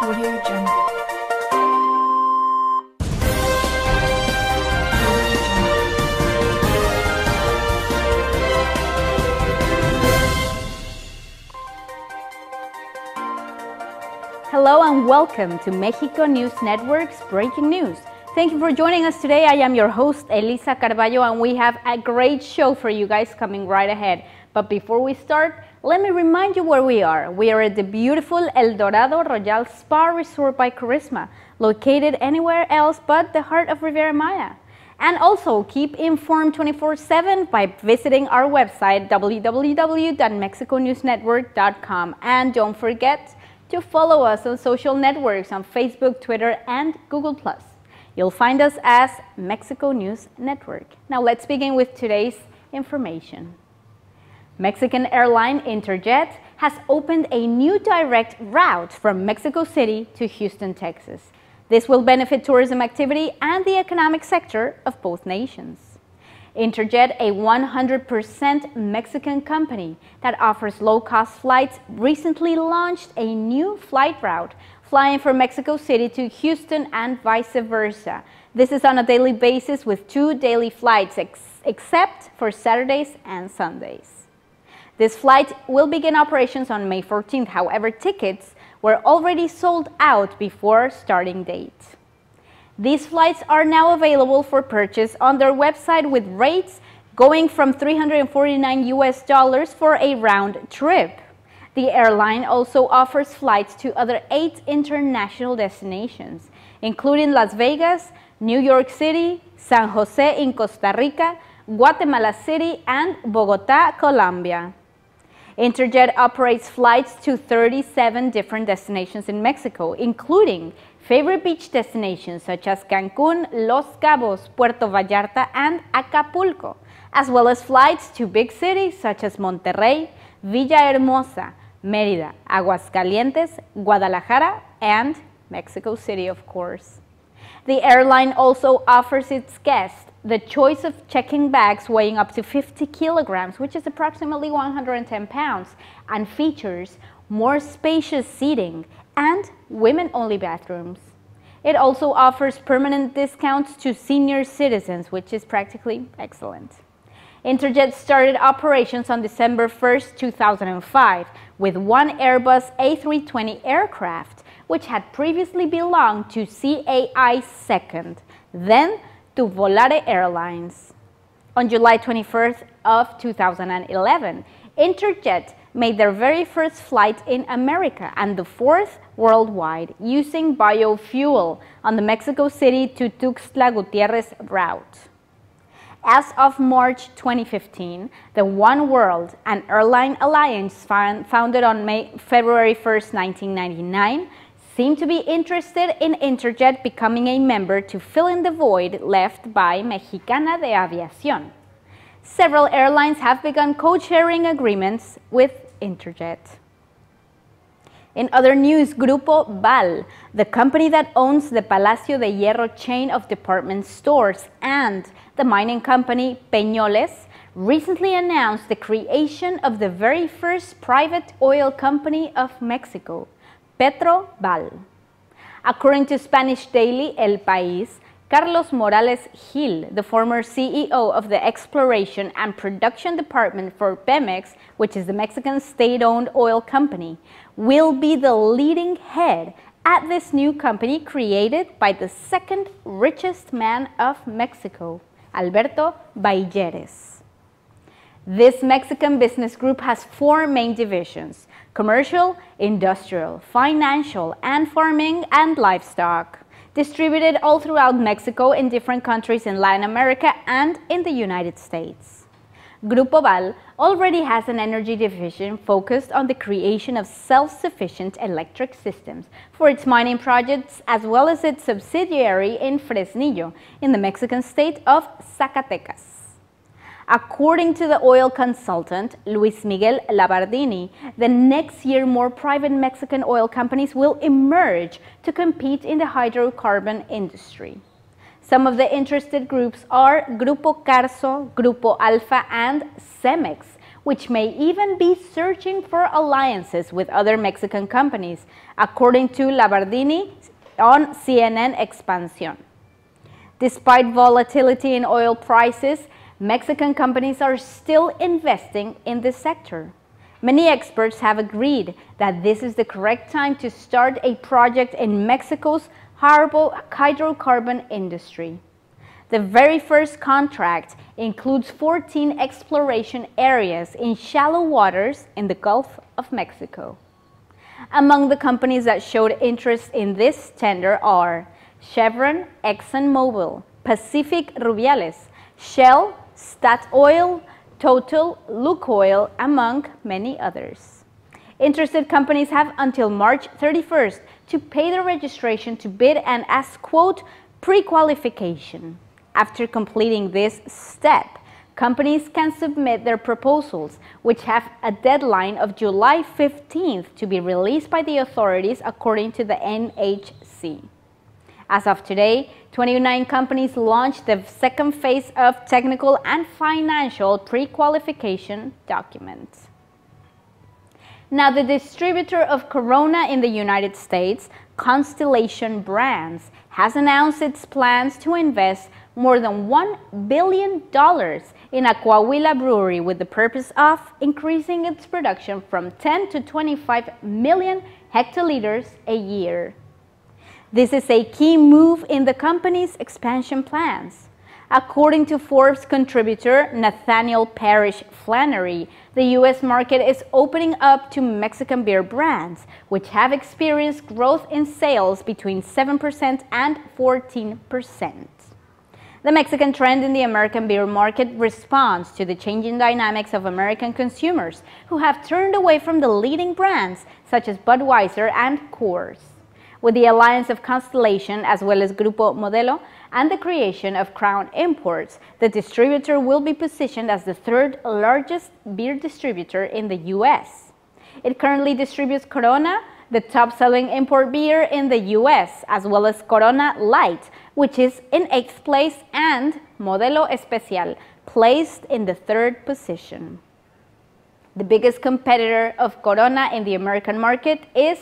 Audio Jungle. Hello and welcome to Mexico News Network's Breaking News. Thank you for joining us today. I am your host, Elisa Carballo, and we have a great show for you guys coming right ahead. But before we start, let me remind you where we are. We are at the beautiful El Dorado Royal Spa Resort by Charisma, located anywhere else but the heart of Riviera Maya. And also keep informed 24/7 by visiting our website, www.mexiconewsnetwork.com. And don't forget to follow us on social networks on Facebook, Twitter, and Google+. You'll find us as Mexico News Network. Now let's begin with today's information. Mexican airline Interjet has opened a new direct route from Mexico City to Houston, Texas. This will benefit tourism activity and the economic sector of both nations. Interjet, a 100% Mexican company that offers low-cost flights, recently launched a new flight route flying from Mexico City to Houston and vice versa. This is on a daily basis with 2 daily flights, except for Saturdays and Sundays. This flight will begin operations on May 14th. However, tickets were already sold out before starting date. These flights are now available for purchase on their website with rates going from $349 for a round trip. The airline also offers flights to other 8 international destinations, including Las Vegas, New York City, San Jose in Costa Rica, Guatemala City, and Bogota, Colombia. Interjet operates flights to 37 different destinations in Mexico, including favorite beach destinations such as Cancun, Los Cabos, Puerto Vallarta, and Acapulco, as well as flights to big cities such as Monterrey, Villahermosa, Mérida, Aguascalientes, Guadalajara, and Mexico City, of course. The airline also offers its guests the choice of check-in bags weighing up to 50 kilograms, which is approximately 110 pounds, and features more spacious seating and women-only bathrooms. It also offers permanent discounts to senior citizens, which is practically excellent. Interjet started operations on December 1st, 2005, with one Airbus A320 aircraft, which had previously belonged to CAI Second, then to Volare Airlines. On July 21st of 2011, Interjet made their very first flight in America and the 4th worldwide using biofuel on the Mexico City to Tuxtla Gutierrez route. As of March 2015, the One World, an airline alliance founded on February 1st, 1999, seemed to be interested in Interjet becoming a member to fill in the void left by Mexicana de Aviación. Several airlines have begun code-sharing agreements with Interjet. In other news, Grupo Val, the company that owns the Palacio de Hierro chain of department stores and the mining company Peñoles, recently announced the creation of the very first private oil company of Mexico, Petroval. According to Spanish daily El País, Carlos Morales Gil, the former CEO of the Exploration and Production Department for Pemex, which is the Mexican state-owned oil company, will be the leading head at this new company created by the second richest man of Mexico, Alberto Ballesteros. This Mexican business group has 4 main divisions: commercial, industrial, financial, and farming and livestock, distributed all throughout Mexico in different countries in Latin America and in the United States. Grupo Val already has an energy division focused on the creation of self-sufficient electric systems for its mining projects, as well as its subsidiary in Fresnillo, in the Mexican state of Zacatecas. According to the oil consultant Luis Miguel Labardini, the next year more private Mexican oil companies will emerge to compete in the hydrocarbon industry. Some of the interested groups are Grupo Carso, Grupo Alfa, and Cemex, which may even be searching for alliances with other Mexican companies, according to Labardini on CNN Expansión. Despite volatility in oil prices, Mexican companies are still investing in this sector. Many experts have agreed that this is the correct time to start a project in Mexico's hydrocarbon industry. The very first contract includes 14 exploration areas in shallow waters in the Gulf of Mexico. Among the companies that showed interest in this tender are Chevron, ExxonMobil, Pacific Rubiales, Shell, Statoil, Total, Lukoil, among many others. Interested companies have until March 31st to pay their registration to bid and as, quote, pre-qualification. After completing this step, companies can submit their proposals, which have a deadline of July 15th to be released by the authorities according to the NHC. As of today, 29 companies launched the second phase of technical and financial pre-qualification documents. Now, the distributor of Corona in the United States, Constellation Brands, has announced its plans to invest more than $1 billion in a Coahuila brewery with the purpose of increasing its production from 10 to 25 million hectoliters a year. This is a key move in the company's expansion plans. According to Forbes contributor Nathaniel Parrish Flannery, the U.S. market is opening up to Mexican beer brands, which have experienced growth in sales between 7% and 14%. The Mexican trend in the American beer market responds to the changing dynamics of American consumers who have turned away from the leading brands such as Budweiser and Coors. With the alliance of Constellation as well as Grupo Modelo and the creation of Crown Imports, the distributor will be positioned as the third largest beer distributor in the U.S. It currently distributes Corona, the top-selling import beer in the U.S., as well as Corona Light, which is in 8th place, and Modelo Especial, placed in the 3rd position. The biggest competitor of Corona in the American market is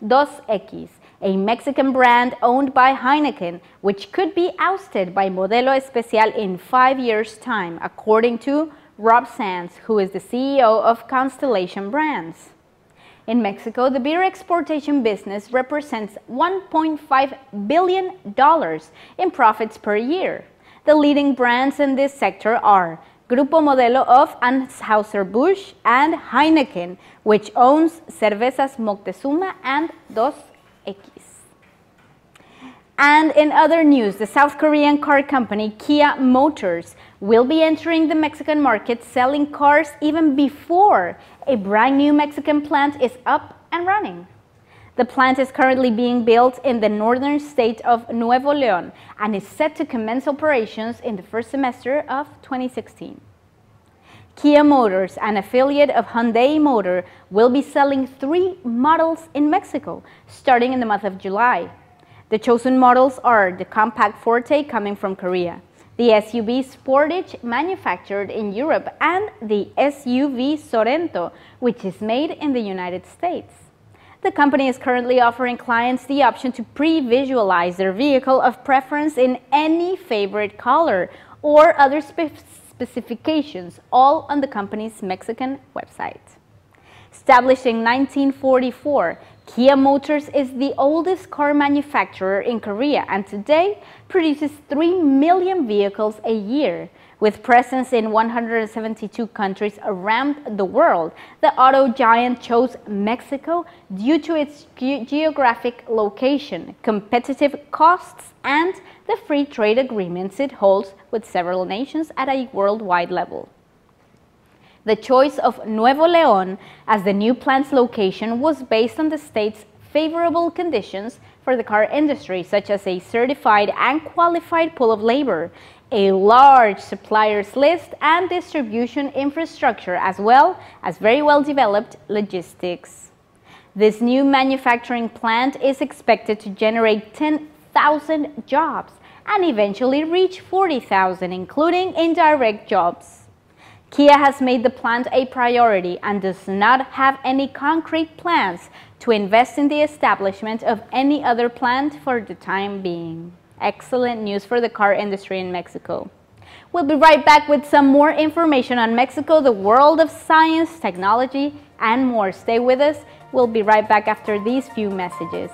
Dos Equis, a Mexican brand owned by Heineken, which could be ousted by Modelo Especial in 5 years' time, according to Rob Sands, who is the CEO of Constellation Brands. In Mexico, the beer exportation business represents $1.5 billion in profits per year. The leading brands in this sector are Grupo Modelo of Anheuser-Busch and Heineken, which owns Cervezas Moctezuma and Dos Equis. And in other news, the South Korean car company Kia Motors will be entering the Mexican market selling cars even before a brand new Mexican plant is up and running. The plant is currently being built in the northern state of Nuevo León and is set to commence operations in the first semester of 2016. Kia Motors, an affiliate of Hyundai Motor, will be selling 3 models in Mexico, starting in the month of July. The chosen models are the Compact Forte coming from Korea, the SUV Sportage manufactured in Europe, and the SUV Sorento, which is made in the United States. The company is currently offering clients the option to pre-visualize their vehicle of preference in any favorite color or other specifications, all on the company's Mexican website. Established in 1944, Kia Motors is the oldest car manufacturer in Korea and today produces 3 million vehicles a year. With presence in 172 countries around the world, the auto giant chose Mexico due to its geographic location, competitive costs, and the free trade agreements it holds with several nations at a worldwide level. The choice of Nuevo León as the new plant's location was based on the state's favorable conditions for the car industry, such as a certified and qualified pool of labor, a large suppliers list, and distribution infrastructure, as well as very well-developed logistics. This new manufacturing plant is expected to generate 10,000 jobs and eventually reach 40,000, including indirect jobs. Kia has made the plant a priority and does not have any concrete plans to invest in the establishment of any other plant for the time being. Excellent news for the car industry in Mexico. We'll be right back with some more information on Mexico, the world of science, technology, and more. Stay with us. We'll be right back after these few messages.